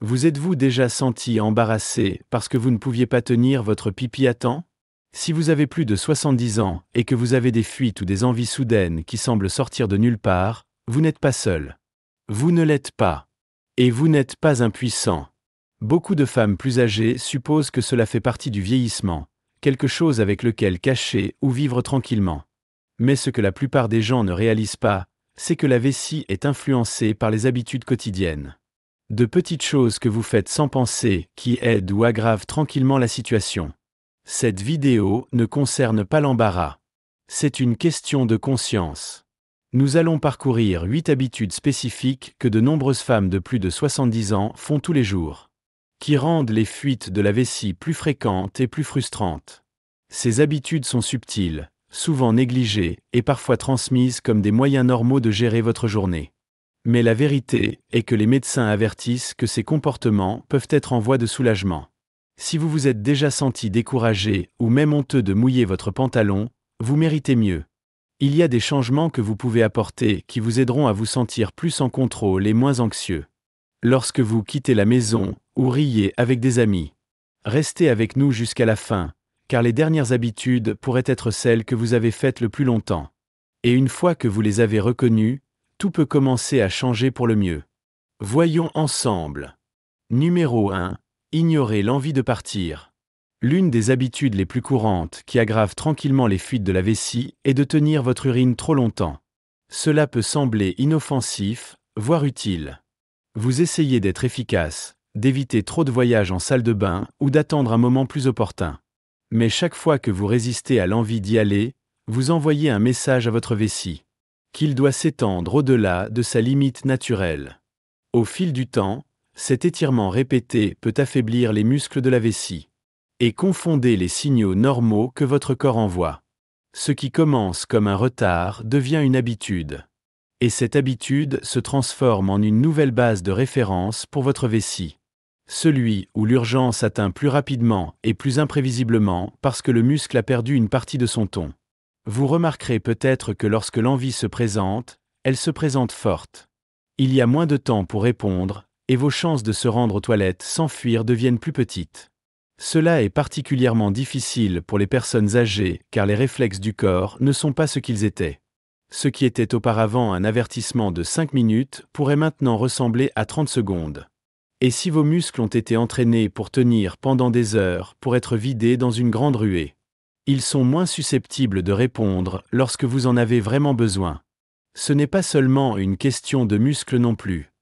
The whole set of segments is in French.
Vous êtes-vous déjà senti embarrassé parce que vous ne pouviez pas tenir votre pipi à temps? Si vous avez plus de 70 ans et que vous avez des fuites ou des envies soudaines qui semblent sortir de nulle part, vous n'êtes pas seul. Vous ne l'êtes pas. Et vous n'êtes pas impuissant. Beaucoup de femmes plus âgées supposent que cela fait partie du vieillissement, quelque chose avec lequel cacher ou vivre tranquillement. Mais ce que la plupart des gens ne réalisent pas, c'est que la vessie est influencée par les habitudes quotidiennes. De petites choses que vous faites sans penser qui aident ou aggravent tranquillement la situation. Cette vidéo ne concerne pas l'embarras. C'est une question de conscience. Nous allons parcourir 8 habitudes spécifiques que de nombreuses femmes de plus de 70 ans font tous les jours, qui rendent les fuites de la vessie plus fréquentes et plus frustrantes. Ces habitudes sont subtiles, souvent négligées et parfois transmises comme des moyens normaux de gérer votre journée. Mais la vérité est que les médecins avertissent que ces comportements peuvent être en voie de soulagement. Si vous vous êtes déjà senti découragé ou même honteux de mouiller votre pantalon, vous méritez mieux. Il y a des changements que vous pouvez apporter qui vous aideront à vous sentir plus en contrôle et moins anxieux. Lorsque vous quittez la maison ou riez avec des amis, restez avec nous jusqu'à la fin, car les dernières habitudes pourraient être celles que vous avez faites le plus longtemps. Et une fois que vous les avez reconnues, tout peut commencer à changer pour le mieux. Voyons ensemble. Numéro 1. Ignorer l'envie de partir. L'une des habitudes les plus courantes qui aggravent tranquillement les fuites de la vessie est de tenir votre urine trop longtemps. Cela peut sembler inoffensif, voire utile. Vous essayez d'être efficace, d'éviter trop de voyages en salle de bain ou d'attendre un moment plus opportun. Mais chaque fois que vous résistez à l'envie d'y aller, vous envoyez un message à votre vessie qu'il doit s'étendre au-delà de sa limite naturelle. Au fil du temps, cet étirement répété peut affaiblir les muscles de la vessie et confonder les signaux normaux que votre corps envoie. Ce qui commence comme un retard devient une habitude. Et cette habitude se transforme en une nouvelle base de référence pour votre vessie. Celui où l'urgence atteint plus rapidement et plus imprévisiblement parce que le muscle a perdu une partie de son ton. Vous remarquerez peut-être que lorsque l'envie se présente, elle se présente forte. Il y a moins de temps pour répondre, et vos chances de se rendre aux toilettes sans fuir deviennent plus petites. Cela est particulièrement difficile pour les personnes âgées car les réflexes du corps ne sont pas ce qu'ils étaient. Ce qui était auparavant un avertissement de 5 minutes pourrait maintenant ressembler à 30 secondes. Et si vos muscles ont été entraînés pour tenir pendant des heures pour être vidés dans une grande ruée, ils sont moins susceptibles de répondre lorsque vous en avez vraiment besoin. Ce n'est pas seulement une question de muscles non plus.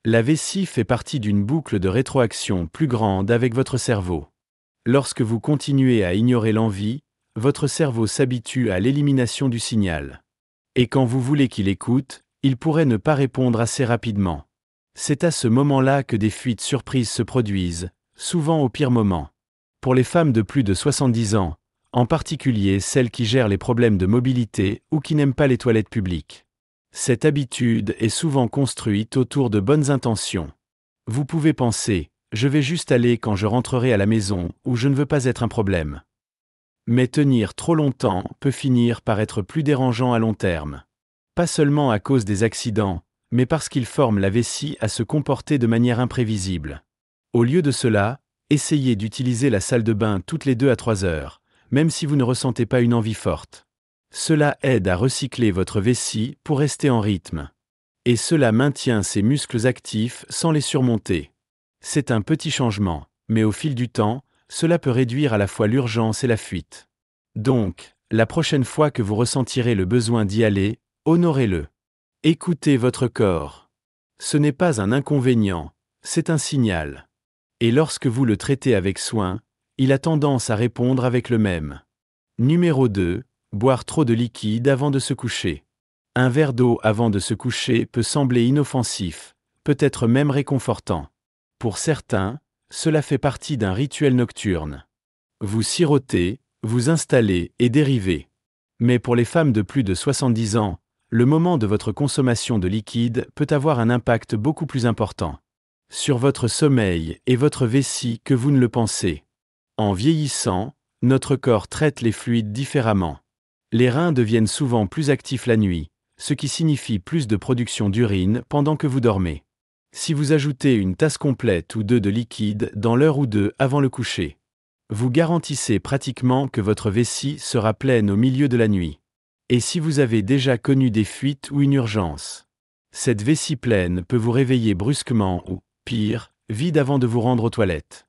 La vessie fait partie d'une boucle de rétroaction plus grande avec votre cerveau. Lorsque vous continuez à ignorer l'envie, votre cerveau s'habitue à l'élimination du signal. Et quand vous voulez qu'il écoute, il pourrait ne pas répondre assez rapidement. C'est à ce moment-là que des fuites surprises se produisent, souvent au pire moment. Pour les femmes de plus de 70 ans, en particulier celles qui gèrent les problèmes de mobilité ou qui n'aiment pas les toilettes publiques. Cette habitude est souvent construite autour de bonnes intentions. Vous pouvez penser, je vais juste aller quand je rentrerai à la maison ou je ne veux pas être un problème. Mais tenir trop longtemps peut finir par être plus dérangeant à long terme. Pas seulement à cause des accidents, mais parce qu'ils forment la vessie à se comporter de manière imprévisible. Au lieu de cela, essayez d'utiliser la salle de bain toutes les 2 à 3 heures, même si vous ne ressentez pas une envie forte. Cela aide à recycler votre vessie pour rester en rythme. Et cela maintient ses muscles actifs sans les surmonter. C'est un petit changement, mais au fil du temps, cela peut réduire à la fois l'urgence et la fuite. Donc, la prochaine fois que vous ressentirez le besoin d'y aller, honorez-le. Écoutez votre corps. Ce n'est pas un inconvénient, c'est un signal. Et lorsque vous le traitez avec soin, il a tendance à répondre avec le même. Numéro 2. Boire trop de liquide avant de se coucher. Un verre d'eau avant de se coucher peut sembler inoffensif, peut-être même réconfortant. Pour certains, cela fait partie d'un rituel nocturne. Vous sirotez, vous installez et dérivez. Mais pour les femmes de plus de 70 ans, le moment de votre consommation de liquide peut avoir un impact beaucoup plus important sur votre sommeil et votre vessie que vous ne le pensez. En vieillissant, notre corps traite les fluides différemment. Les reins deviennent souvent plus actifs la nuit, ce qui signifie plus de production d'urine pendant que vous dormez. Si vous ajoutez une tasse complète ou deux de liquide dans l'heure ou deux avant le coucher, vous garantissez pratiquement que votre vessie sera pleine au milieu de la nuit. Et si vous avez déjà connu des fuites ou une urgence, cette vessie pleine peut vous réveiller brusquement ou, pire, vide avant de vous rendre aux toilettes.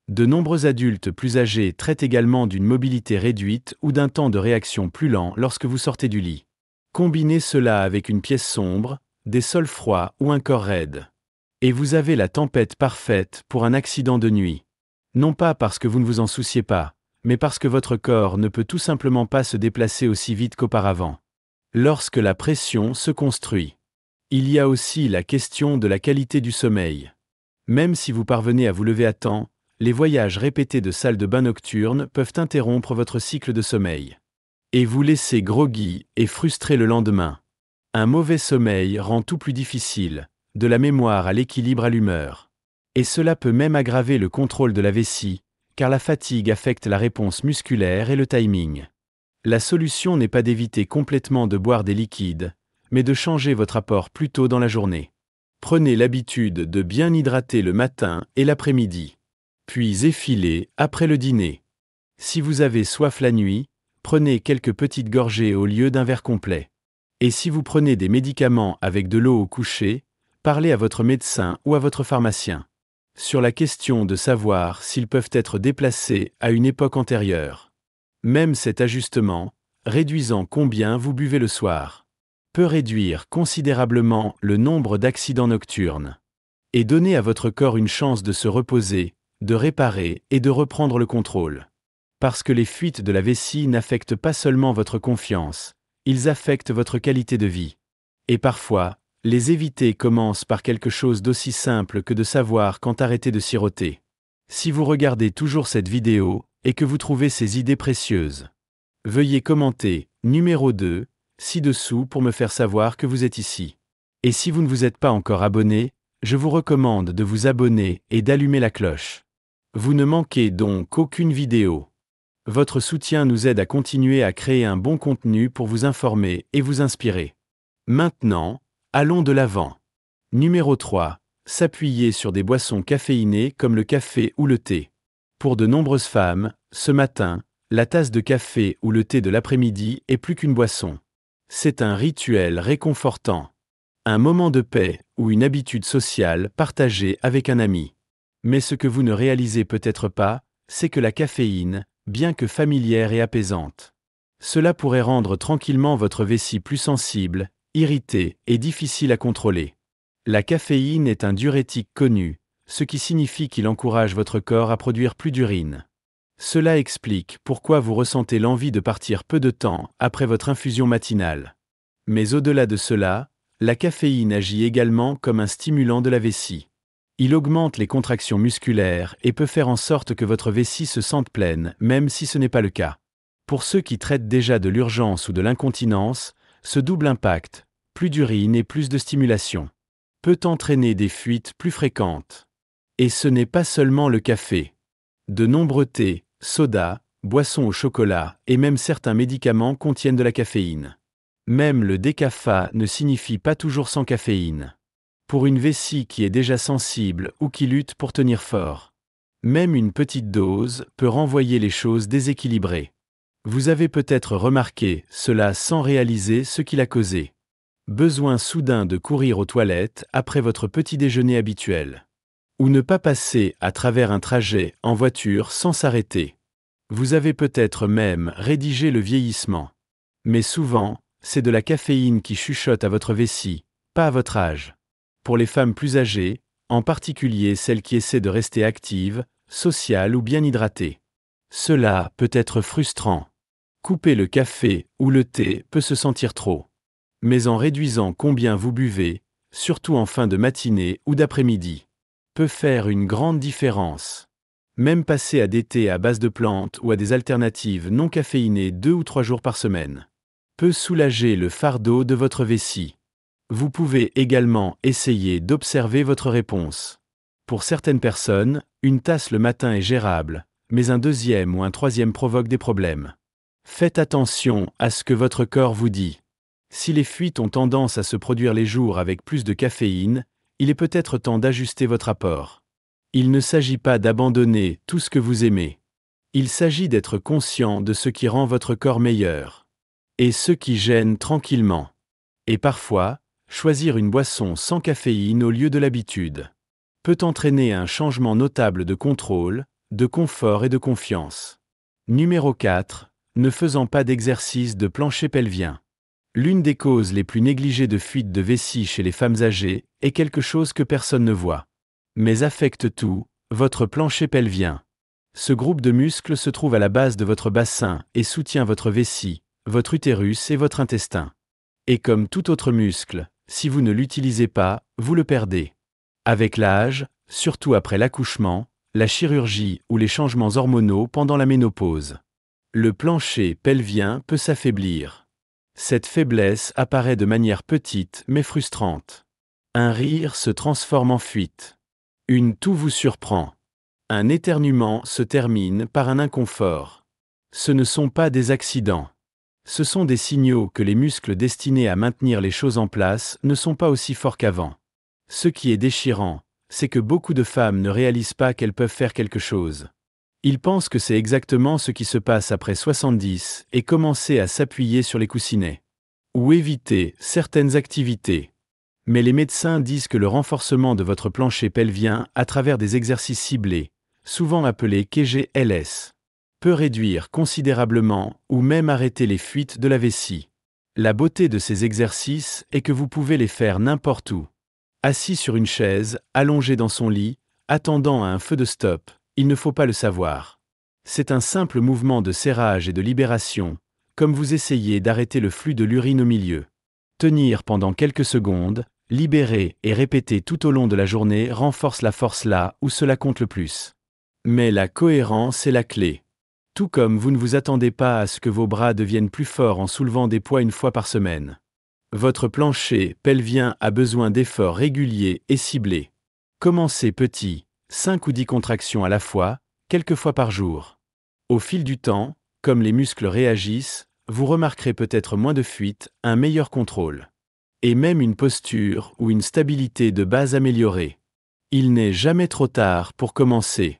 De nombreux adultes plus âgés traitent également d'une mobilité réduite ou d'un temps de réaction plus lent lorsque vous sortez du lit. Combinez cela avec une pièce sombre, des sols froids ou un corps raide. Et vous avez la tempête parfaite pour un accident de nuit. Non pas parce que vous ne vous en souciez pas, mais parce que votre corps ne peut tout simplement pas se déplacer aussi vite qu'auparavant. Lorsque la pression se construit, il y a aussi la question de la qualité du sommeil. Même si vous parvenez à vous lever à temps, les voyages répétés de salle de bain nocturne peuvent interrompre votre cycle de sommeil. Et vous laisser groggy et frustré le lendemain. Un mauvais sommeil rend tout plus difficile, de la mémoire à l'équilibre à l'humeur. Et cela peut même aggraver le contrôle de la vessie, car la fatigue affecte la réponse musculaire et le timing. La solution n'est pas d'éviter complètement de boire des liquides, mais de changer votre apport plus tôt dans la journée. Prenez l'habitude de bien hydrater le matin et l'après-midi. Puis effilez après le dîner. Si vous avez soif la nuit, prenez quelques petites gorgées au lieu d'un verre complet. Et si vous prenez des médicaments avec de l'eau au coucher, parlez à votre médecin ou à votre pharmacien. Sur la question de savoir s'ils peuvent être déplacés à une époque antérieure. Même cet ajustement, réduisant combien vous buvez le soir, peut réduire considérablement le nombre d'accidents nocturnes. Et donner à votre corps une chance de se reposer, de réparer et de reprendre le contrôle. Parce que les fuites de la vessie n'affectent pas seulement votre confiance, ils affectent votre qualité de vie. Et parfois, les éviter commence par quelque chose d'aussi simple que de savoir quand arrêter de siroter. Si vous regardez toujours cette vidéo, et que vous trouvez ces idées précieuses, veuillez commenter, numéro 2, ci-dessous pour me faire savoir que vous êtes ici. Et si vous ne vous êtes pas encore abonné, je vous recommande de vous abonner et d'allumer la cloche. Vous ne manquez donc aucune vidéo. Votre soutien nous aide à continuer à créer un bon contenu pour vous informer et vous inspirer. Maintenant, allons de l'avant. Numéro 3. S'appuyer sur des boissons caféinées comme le café ou le thé. Pour de nombreuses femmes, ce matin, la tasse de café ou le thé de l'après-midi est plus qu'une boisson. C'est un rituel réconfortant. Un moment de paix ou une habitude sociale partagée avec un ami. Mais ce que vous ne réalisez peut-être pas, c'est que la caféine, bien que familière et apaisante, cela pourrait rendre tranquillement votre vessie plus sensible, irritée et difficile à contrôler. La caféine est un diurétique connu, ce qui signifie qu'il encourage votre corps à produire plus d'urine. Cela explique pourquoi vous ressentez l'envie de partir peu de temps après votre infusion matinale. Mais au-delà de cela, la caféine agit également comme un stimulant de la vessie. Il augmente les contractions musculaires et peut faire en sorte que votre vessie se sente pleine, même si ce n'est pas le cas. Pour ceux qui traitent déjà de l'urgence ou de l'incontinence, ce double impact, plus d'urine et plus de stimulation, peut entraîner des fuites plus fréquentes. Et ce n'est pas seulement le café. De nombreux thés, sodas, boissons au chocolat et même certains médicaments contiennent de la caféine. Même le décafa ne signifie pas toujours sans caféine. Pour une vessie qui est déjà sensible ou qui lutte pour tenir fort, même une petite dose peut renvoyer les choses déséquilibrées. Vous avez peut-être remarqué cela sans réaliser ce qui l'a causé. Besoin soudain de courir aux toilettes après votre petit déjeuner habituel. Ou ne pas passer à travers un trajet en voiture sans s'arrêter. Vous avez peut-être même rédigé le vieillissement. Mais souvent, c'est de la caféine qui chuchote à votre vessie, pas à votre âge. Pour les femmes plus âgées, en particulier celles qui essaient de rester actives, sociales ou bien hydratées. Cela peut être frustrant. Couper le café ou le thé peut se sentir trop. Mais en réduisant combien vous buvez, surtout en fin de matinée ou d'après-midi, peut faire une grande différence. Même passer à des thés à base de plantes ou à des alternatives non caféinées 2 ou 3 jours par semaine peut soulager le fardeau de votre vessie. Vous pouvez également essayer d'observer votre réponse. Pour certaines personnes, une tasse le matin est gérable, mais un deuxième ou un troisième provoque des problèmes. Faites attention à ce que votre corps vous dit. Si les fuites ont tendance à se produire les jours avec plus de caféine, il est peut-être temps d'ajuster votre apport. Il ne s'agit pas d'abandonner tout ce que vous aimez. Il s'agit d'être conscient de ce qui rend votre corps meilleur. Et ce qui gêne tranquillement. Et parfois, choisir une boisson sans caféine au lieu de l'habitude peut entraîner un changement notable de contrôle, de confort et de confiance. Numéro 4. Ne faisant pas d'exercice de plancher pelvien. L'une des causes les plus négligées de fuite de vessie chez les femmes âgées est quelque chose que personne ne voit, mais affecte tout, votre plancher pelvien. Ce groupe de muscles se trouve à la base de votre bassin et soutient votre vessie, votre utérus et votre intestin. Et comme tout autre muscle, si vous ne l'utilisez pas, vous le perdez. Avec l'âge, surtout après l'accouchement, la chirurgie ou les changements hormonaux pendant la ménopause, le plancher pelvien peut s'affaiblir. Cette faiblesse apparaît de manière petite mais frustrante. Un rire se transforme en fuite. Une toux vous surprend. Un éternuement se termine par un inconfort. Ce ne sont pas des accidents. Ce sont des signaux que les muscles destinés à maintenir les choses en place ne sont pas aussi forts qu'avant. Ce qui est déchirant, c'est que beaucoup de femmes ne réalisent pas qu'elles peuvent faire quelque chose. Ils pensent que c'est exactement ce qui se passe après 70 et commencer à s'appuyer sur les coussinets. Ou éviter certaines activités. Mais les médecins disent que le renforcement de votre plancher pelvien à travers des exercices ciblés, souvent appelés KGLS, peut réduire considérablement ou même arrêter les fuites de la vessie. La beauté de ces exercices est que vous pouvez les faire n'importe où. Assis sur une chaise, allongé dans son lit, attendant à un feu de stop, il ne faut pas le savoir. C'est un simple mouvement de serrage et de libération, comme vous essayez d'arrêter le flux de l'urine au milieu. Tenir pendant quelques secondes, libérer et répéter tout au long de la journée renforce la force là où cela compte le plus. Mais la cohérence est la clé. Tout comme vous ne vous attendez pas à ce que vos bras deviennent plus forts en soulevant des poids une fois par semaine. Votre plancher pelvien a besoin d'efforts réguliers et ciblés. Commencez petit, 5 ou 10 contractions à la fois, quelques fois par jour. Au fil du temps, comme les muscles réagissent, vous remarquerez peut-être moins de fuites, un meilleur contrôle. Et même une posture ou une stabilité de base améliorée. Il n'est jamais trop tard pour commencer.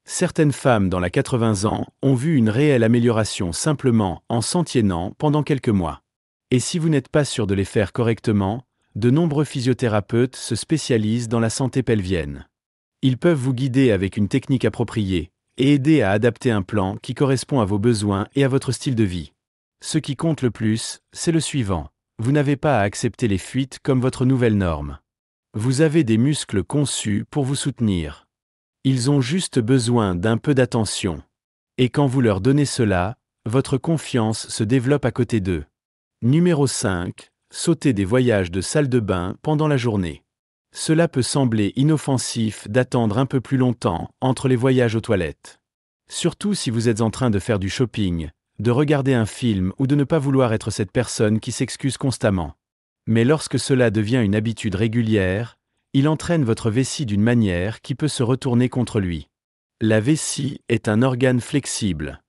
Certaines femmes dans la 80 ans ont vu une réelle amélioration simplement en s'entraînant pendant quelques mois. Et si vous n'êtes pas sûr de les faire correctement, de nombreux physiothérapeutes se spécialisent dans la santé pelvienne. Ils peuvent vous guider avec une technique appropriée et aider à adapter un plan qui correspond à vos besoins et à votre style de vie. Ce qui compte le plus, c'est le suivant. Vous n'avez pas à accepter les fuites comme votre nouvelle norme. Vous avez des muscles conçus pour vous soutenir. Ils ont juste besoin d'un peu d'attention. Et quand vous leur donnez cela, votre confiance se développe à côté d'eux. Numéro 5. Sauter des voyages de salle de bain pendant la journée. Cela peut sembler inoffensif d'attendre un peu plus longtemps entre les voyages aux toilettes. Surtout si vous êtes en train de faire du shopping, de regarder un film ou de ne pas vouloir être cette personne qui s'excuse constamment. Mais lorsque cela devient une habitude régulière, il entraîne votre vessie d'une manière qui peut se retourner contre lui. La vessie est un organe flexible.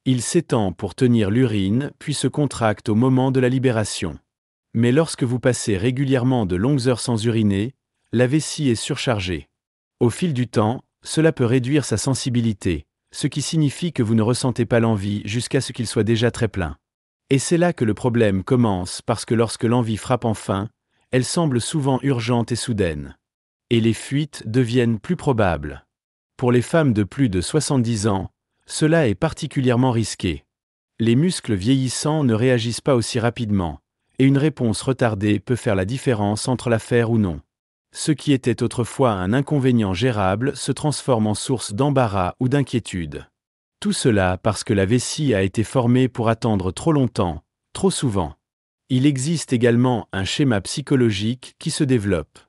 Il s'étend pour tenir l'urine puis se contracte au moment de la libération. Mais lorsque vous passez régulièrement de longues heures sans uriner, la vessie est surchargée. Au fil du temps, cela peut réduire sa sensibilité, ce qui signifie que vous ne ressentez pas l'envie jusqu'à ce qu'il soit déjà très plein. Et c'est là que le problème commence parce que lorsque l'envie frappe enfin, elle semble souvent urgente et soudaine. Et les fuites deviennent plus probables. Pour les femmes de plus de 70 ans, cela est particulièrement risqué. Les muscles vieillissants ne réagissent pas aussi rapidement, et une réponse retardée peut faire la différence entre la faire ou non. Ce qui était autrefois un inconvénient gérable se transforme en source d'embarras ou d'inquiétude. Tout cela parce que la vessie a été formée pour attendre trop longtemps, trop souvent. Il existe également un schéma psychologique qui se développe.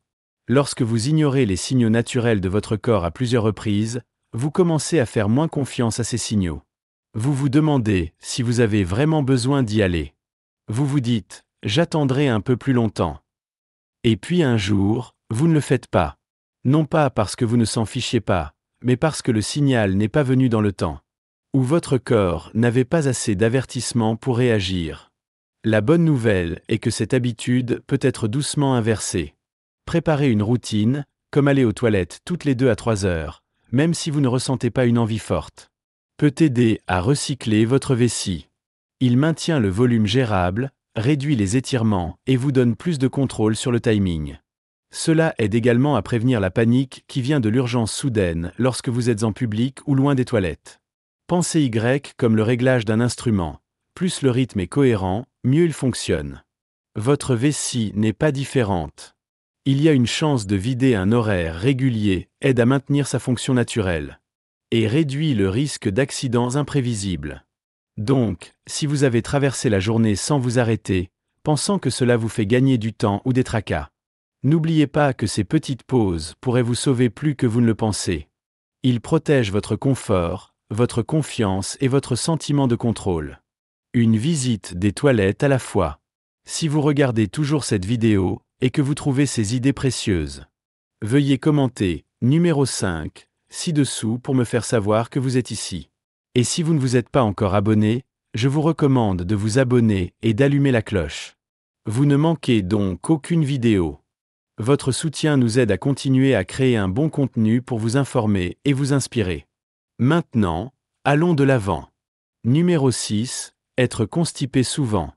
Lorsque vous ignorez les signaux naturels de votre corps à plusieurs reprises, vous commencez à faire moins confiance à ces signaux. Vous vous demandez si vous avez vraiment besoin d'y aller. Vous vous dites « j'attendrai un peu plus longtemps ». Et puis un jour, vous ne le faites pas. Non pas parce que vous ne s'en fichiez pas, mais parce que le signal n'est pas venu dans le temps. Ou votre corps n'avait pas assez d'avertissement pour réagir. La bonne nouvelle est que cette habitude peut être doucement inversée. Préparez une routine, comme aller aux toilettes toutes les 2 à 3 heures, même si vous ne ressentez pas une envie forte. Peut aider à recycler votre vessie. Il maintient le volume gérable, réduit les étirements et vous donne plus de contrôle sur le timing. Cela aide également à prévenir la panique qui vient de l'urgence soudaine lorsque vous êtes en public ou loin des toilettes. Pensez Y comme le réglage d'un instrument. Plus le rythme est cohérent, mieux il fonctionne. Votre vessie n'est pas différente. Il y a une chance de vider un horaire régulier, aide à maintenir sa fonction naturelle. Et réduit le risque d'accidents imprévisibles. Donc, si vous avez traversé la journée sans vous arrêter, pensant que cela vous fait gagner du temps ou des tracas, n'oubliez pas que ces petites pauses pourraient vous sauver plus que vous ne le pensez. Ils protègent votre confort, votre confiance et votre sentiment de contrôle. Une visite des toilettes à la fois. Si vous regardez toujours cette vidéo et que vous trouvez ces idées précieuses, veuillez commenter numéro 5 ci-dessous pour me faire savoir que vous êtes ici. Et si vous ne vous êtes pas encore abonné, je vous recommande de vous abonner et d'allumer la cloche. Vous ne manquez donc aucune vidéo. Votre soutien nous aide à continuer à créer un bon contenu pour vous informer et vous inspirer. Maintenant, allons de l'avant. Numéro 6, être constipé souvent.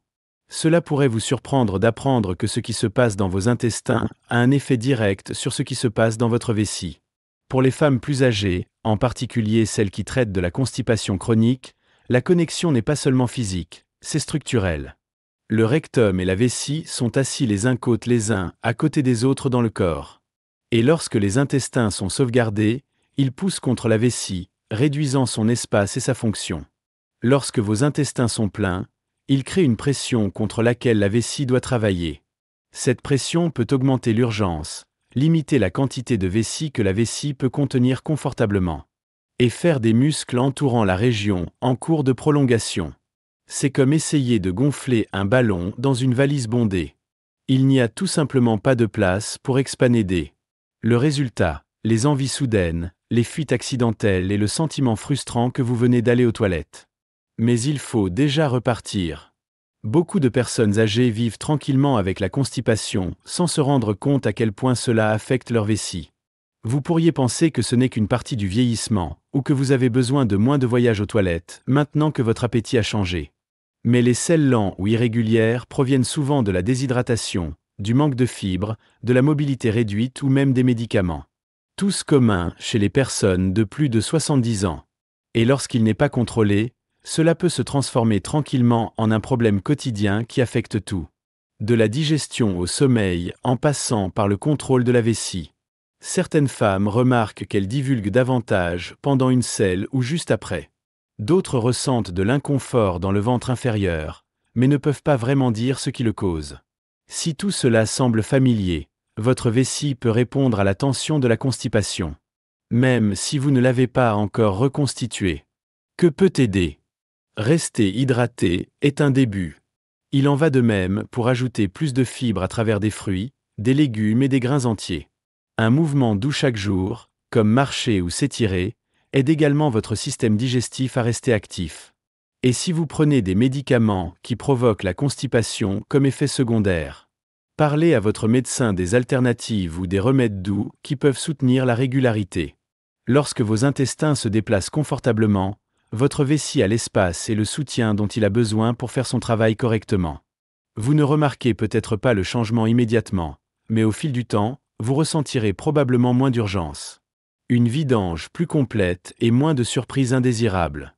Cela pourrait vous surprendre d'apprendre que ce qui se passe dans vos intestins a un effet direct sur ce qui se passe dans votre vessie. Pour les femmes plus âgées, en particulier celles qui traitent de la constipation chronique, la connexion n'est pas seulement physique, c'est structurel. Le rectum et la vessie sont assis les uns à côté des autres dans le corps. Et lorsque les intestins sont sauvegardés, ils poussent contre la vessie, réduisant son espace et sa fonction. Lorsque vos intestins sont pleins, ils créent une pression contre laquelle la vessie doit travailler. Cette pression peut augmenter l'urgence, limiter la quantité de vessie que la vessie peut contenir confortablement, et faire des muscles entourant la région en cours de prolongation. C'est comme essayer de gonfler un ballon dans une valise bondée. Il n'y a tout simplement pas de place pour expander. Le résultat, les envies soudaines, les fuites accidentelles et le sentiment frustrant que vous venez d'aller aux toilettes. Mais il faut déjà repartir. Beaucoup de personnes âgées vivent tranquillement avec la constipation, sans se rendre compte à quel point cela affecte leur vessie. Vous pourriez penser que ce n'est qu'une partie du vieillissement, ou que vous avez besoin de moins de voyages aux toilettes, maintenant que votre appétit a changé. Mais les selles lents ou irrégulières proviennent souvent de la déshydratation, du manque de fibres, de la mobilité réduite ou même des médicaments. Tous communs chez les personnes de plus de 70 ans. Et lorsqu'il n'est pas contrôlé, cela peut se transformer tranquillement en un problème quotidien qui affecte tout. De la digestion au sommeil, en passant par le contrôle de la vessie. Certaines femmes remarquent qu'elles divulguent davantage pendant une selle ou juste après. D'autres ressentent de l'inconfort dans le ventre inférieur, mais ne peuvent pas vraiment dire ce qui le cause. Si tout cela semble familier, votre vessie peut répondre à la tension de la constipation. Même si vous ne l'avez pas encore reconstituée. Que peut aider ? Rester hydraté est un début. Il en va de même pour ajouter plus de fibres à travers des fruits, des légumes et des grains entiers. Un mouvement doux chaque jour, comme marcher ou s'étirer, aide également votre système digestif à rester actif. Et si vous prenez des médicaments qui provoquent la constipation comme effet secondaire, parlez à votre médecin des alternatives ou des remèdes doux qui peuvent soutenir la régularité. Lorsque vos intestins se déplacent confortablement, votre vessie a l'espace et le soutien dont il a besoin pour faire son travail correctement. Vous ne remarquez peut-être pas le changement immédiatement, mais au fil du temps, vous ressentirez probablement moins d'urgence. Une vidange plus complète et moins de surprises indésirables.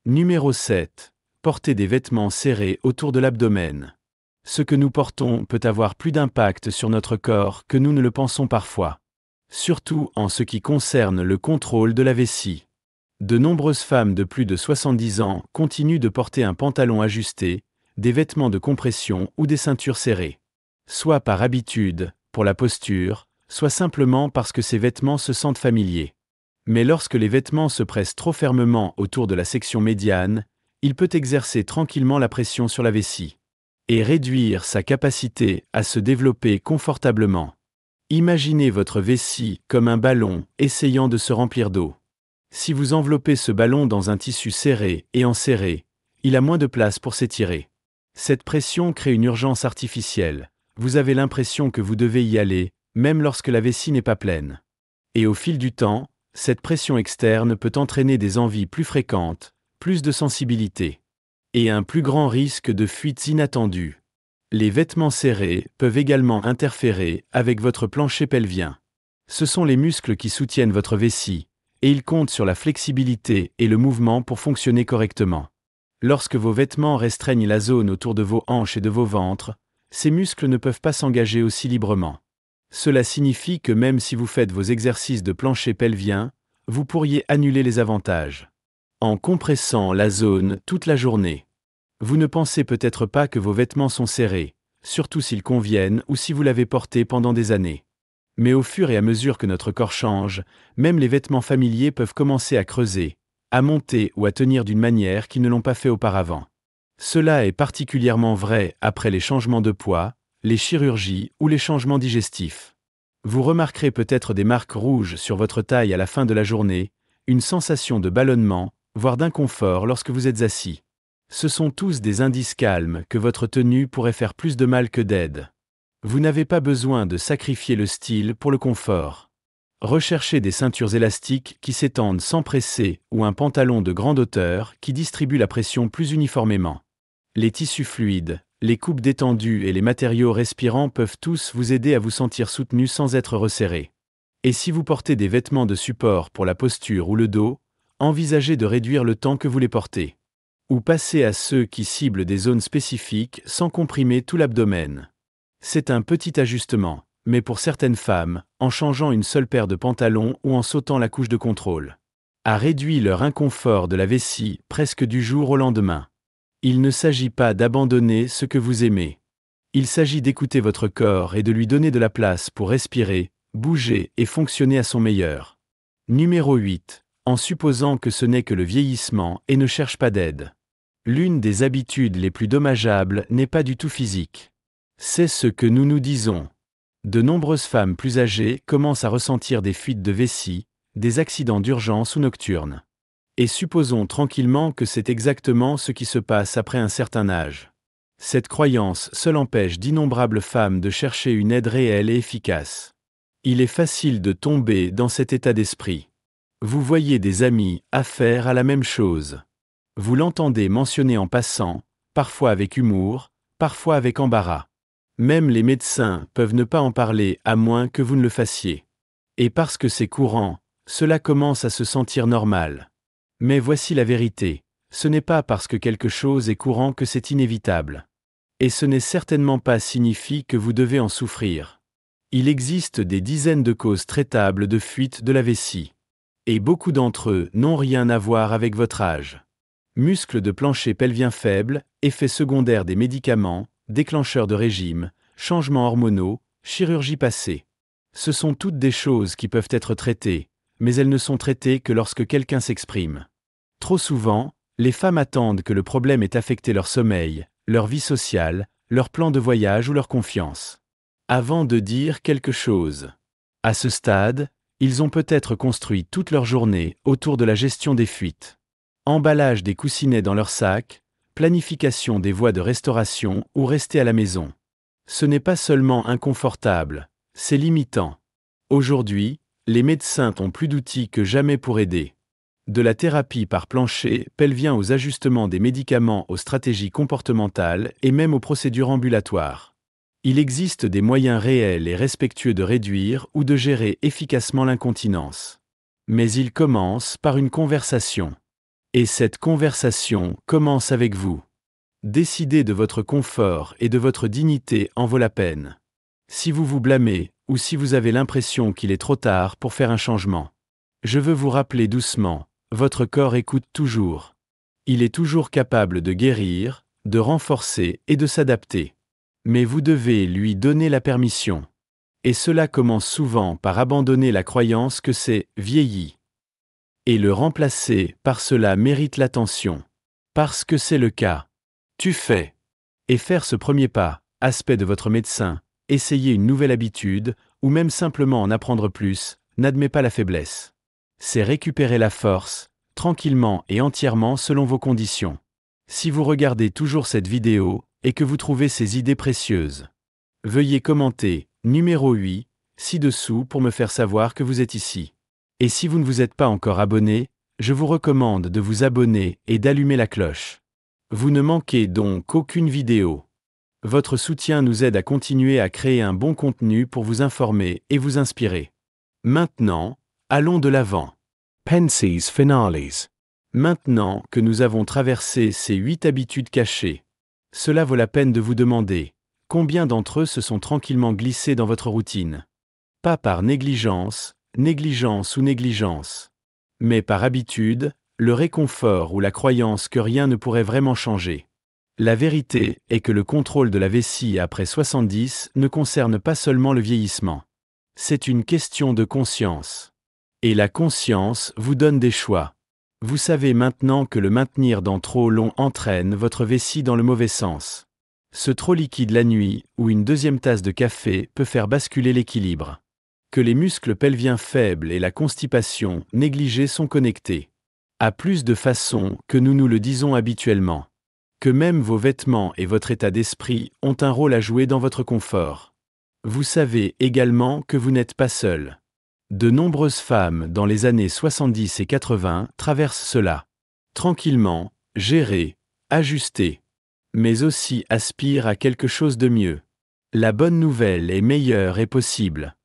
Numéro 7. Portez des vêtements serrés autour de l'abdomen. Ce que nous portons peut avoir plus d'impact sur notre corps que nous ne le pensons parfois. Surtout en ce qui concerne le contrôle de la vessie. De nombreuses femmes de plus de 70 ans continuent de porter un pantalon ajusté, des vêtements de compression ou des ceintures serrées. Soit par habitude, pour la posture, soit simplement parce que ces vêtements se sentent familiers. Mais lorsque les vêtements se pressent trop fermement autour de la section médiane, il peut exercer tranquillement la pression sur la vessie et réduire sa capacité à se développer confortablement. Imaginez votre vessie comme un ballon essayant de se remplir d'eau. Si vous enveloppez ce ballon dans un tissu serré et enserré, il a moins de place pour s'étirer. Cette pression crée une urgence artificielle. Vous avez l'impression que vous devez y aller, même lorsque la vessie n'est pas pleine. Et au fil du temps, cette pression externe peut entraîner des envies plus fréquentes, plus de sensibilité, et un plus grand risque de fuites inattendues. Les vêtements serrés peuvent également interférer avec votre plancher pelvien. Ce sont les muscles qui soutiennent votre vessie, et ils comptent sur la flexibilité et le mouvement pour fonctionner correctement. Lorsque vos vêtements restreignent la zone autour de vos hanches et de vos ventres, ces muscles ne peuvent pas s'engager aussi librement. Cela signifie que même si vous faites vos exercices de plancher pelvien, vous pourriez annuler les avantages. En compressant la zone toute la journée. Vous ne pensez peut-être pas que vos vêtements sont serrés, surtout s'ils conviennent ou si vous l'avez porté pendant des années. Mais au fur et à mesure que notre corps change, même les vêtements familiers peuvent commencer à creuser, à monter ou à tenir d'une manière qu'ils ne l'ont pas fait auparavant. Cela est particulièrement vrai après les changements de poids, les chirurgies ou les changements digestifs. Vous remarquerez peut-être des marques rouges sur votre taille à la fin de la journée, une sensation de ballonnement, voire d'inconfort lorsque vous êtes assis. Ce sont tous des indices calmes que votre tenue pourrait faire plus de mal que d'aide. Vous n'avez pas besoin de sacrifier le style pour le confort. Recherchez des ceintures élastiques qui s'étendent sans presser ou un pantalon de grande hauteur qui distribue la pression plus uniformément. Les tissus fluides, les coupes détendues et les matériaux respirants peuvent tous vous aider à vous sentir soutenu sans être resserré. Et si vous portez des vêtements de support pour la posture ou le dos, envisagez de réduire le temps que vous les portez. Ou passez à ceux qui ciblent des zones spécifiques sans comprimer tout l'abdomen. C'est un petit ajustement, mais pour certaines femmes, en changeant une seule paire de pantalons ou en sautant la couche de contrôle, a réduit leur inconfort de la vessie presque du jour au lendemain. Il ne s'agit pas d'abandonner ce que vous aimez. Il s'agit d'écouter votre corps et de lui donner de la place pour respirer, bouger et fonctionner à son meilleur. Numéro 8. En supposant que ce n'est que le vieillissement et ne cherche pas d'aide. L'une des habitudes les plus dommageables n'est pas du tout physique. C'est ce que nous nous disons. De nombreuses femmes plus âgées commencent à ressentir des fuites de vessie, des accidents d'urgence ou nocturnes. Et supposons tranquillement que c'est exactement ce qui se passe après un certain âge. Cette croyance seule empêche d'innombrables femmes de chercher une aide réelle et efficace. Il est facile de tomber dans cet état d'esprit. Vous voyez des amis affaire à la même chose. Vous l'entendez mentionner en passant, parfois avec humour, parfois avec embarras. Même les médecins peuvent ne pas en parler à moins que vous ne le fassiez. Et parce que c'est courant, cela commence à se sentir normal. Mais voici la vérité, ce n'est pas parce que quelque chose est courant que c'est inévitable. Et ce n'est certainement pas signifie que vous devez en souffrir. Il existe des dizaines de causes traitables de fuite de la vessie. Et beaucoup d'entre eux n'ont rien à voir avec votre âge. Muscles de plancher pelvien faible, effets secondaires des médicaments, déclencheurs de régime, changements hormonaux, chirurgie passée. Ce sont toutes des choses qui peuvent être traitées, mais elles ne sont traitées que lorsque quelqu'un s'exprime. Trop souvent, les femmes attendent que le problème ait affecté leur sommeil, leur vie sociale, leur plan de voyage ou leur confiance, avant de dire quelque chose. À ce stade, ils ont peut-être construit toute leur journée autour de la gestion des fuites. Emballage des coussinets dans leur sac, planification des voies de restauration ou rester à la maison. Ce n'est pas seulement inconfortable, c'est limitant. Aujourd'hui, les médecins ont plus d'outils que jamais pour aider. De la thérapie par plancher pelvien aux ajustements des médicaments aux stratégies comportementales et même aux procédures ambulatoires. Il existe des moyens réels et respectueux de réduire ou de gérer efficacement l'incontinence. Mais il commence par une conversation. Et cette conversation commence avec vous. Décider de votre confort et de votre dignité en vaut la peine. Si vous vous blâmez, ou si vous avez l'impression qu'il est trop tard pour faire un changement, je veux vous rappeler doucement, votre corps écoute toujours. Il est toujours capable de guérir, de renforcer et de s'adapter. Mais vous devez lui donner la permission. Et cela commence souvent par abandonner la croyance que c'est « vieilli ». Et le remplacer par cela mérite l'attention. Parce que c'est le cas. Tu fais. Et faire ce premier pas, aspect de votre médecin, essayer une nouvelle habitude, ou même simplement en apprendre plus, n'admet pas la faiblesse. C'est récupérer la force, tranquillement et entièrement selon vos conditions. Si vous regardez toujours cette vidéo, et que vous trouvez ces idées précieuses, veuillez commenter, numéro 8, ci-dessous pour me faire savoir que vous êtes ici. Et si vous ne vous êtes pas encore abonné, je vous recommande de vous abonner et d'allumer la cloche. Vous ne manquez donc aucune vidéo. Votre soutien nous aide à continuer à créer un bon contenu pour vous informer et vous inspirer. Maintenant, allons de l'avant. Pensées finales. Maintenant que nous avons traversé ces 8 habitudes cachées, cela vaut la peine de vous demander, combien d'entre eux se sont tranquillement glissés dans votre routine? Pas par négligence ou négligence, mais par habitude, le réconfort ou la croyance que rien ne pourrait vraiment changer. La vérité est que le contrôle de la vessie après 70 ne concerne pas seulement le vieillissement. C'est une question de conscience. Et la conscience vous donne des choix. Vous savez maintenant que le maintenir dans trop long entraîne votre vessie dans le mauvais sens. Ce trop liquide la nuit ou une deuxième tasse de café peut faire basculer l'équilibre. Que les muscles pelviens faibles et la constipation négligée sont connectés. À plus de façons que nous nous le disons habituellement. Que même vos vêtements et votre état d'esprit ont un rôle à jouer dans votre confort. Vous savez également que vous n'êtes pas seul. De nombreuses femmes dans les années 70 et 80 traversent cela. Tranquillement, gérées, ajustées. Mais aussi aspirent à quelque chose de mieux. La bonne nouvelle est meilleure et possible.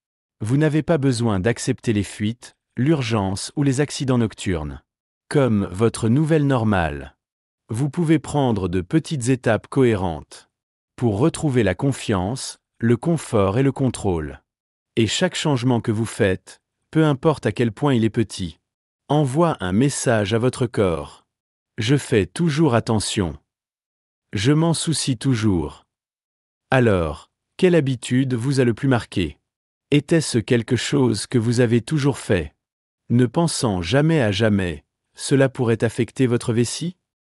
Vous n'avez pas besoin d'accepter les fuites, l'urgence ou les accidents nocturnes. Comme votre nouvelle normale. Vous pouvez prendre de petites étapes cohérentes. Pour retrouver la confiance, le confort et le contrôle. Et chaque changement que vous faites, peu importe à quel point il est petit, envoie un message à votre corps. Je fais toujours attention. Je m'en soucie toujours. Alors, quelle habitude vous a le plus marqué? Était-ce quelque chose que vous avez toujours fait? Ne pensant jamais à jamais, cela pourrait affecter votre vessie?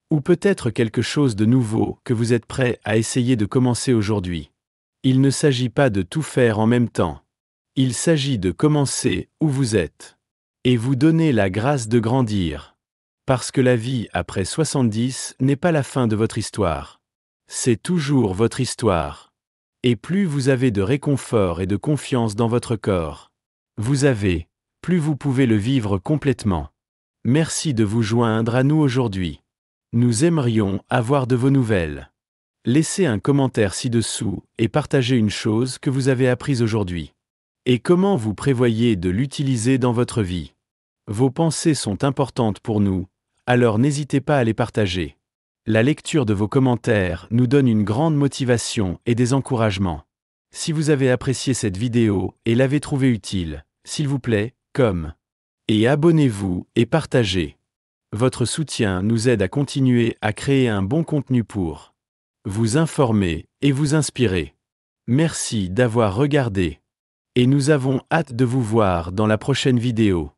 Ou peut-être quelque chose de nouveau que vous êtes prêt à essayer de commencer aujourd'hui? Il ne s'agit pas de tout faire en même temps. Il s'agit de commencer où vous êtes. Et vous donner la grâce de grandir. Parce que la vie après 70 n'est pas la fin de votre histoire. C'est toujours votre histoire. Et plus vous avez de réconfort et de confiance dans votre corps, plus vous pouvez le vivre complètement. Merci de vous joindre à nous aujourd'hui. Nous aimerions avoir de vos nouvelles. Laissez un commentaire ci-dessous et partagez une chose que vous avez apprise aujourd'hui. Et comment vous prévoyez de l'utiliser dans votre vie? Vos pensées sont importantes pour nous, alors n'hésitez pas à les partager. La lecture de vos commentaires nous donne une grande motivation et des encouragements. Si vous avez apprécié cette vidéo et l'avez trouvée utile, s'il vous plaît, et abonnez-vous et partagez. Votre soutien nous aide à continuer à créer un bon contenu pour vous informer et vous inspirer. Merci d'avoir regardé. Et nous avons hâte de vous voir dans la prochaine vidéo.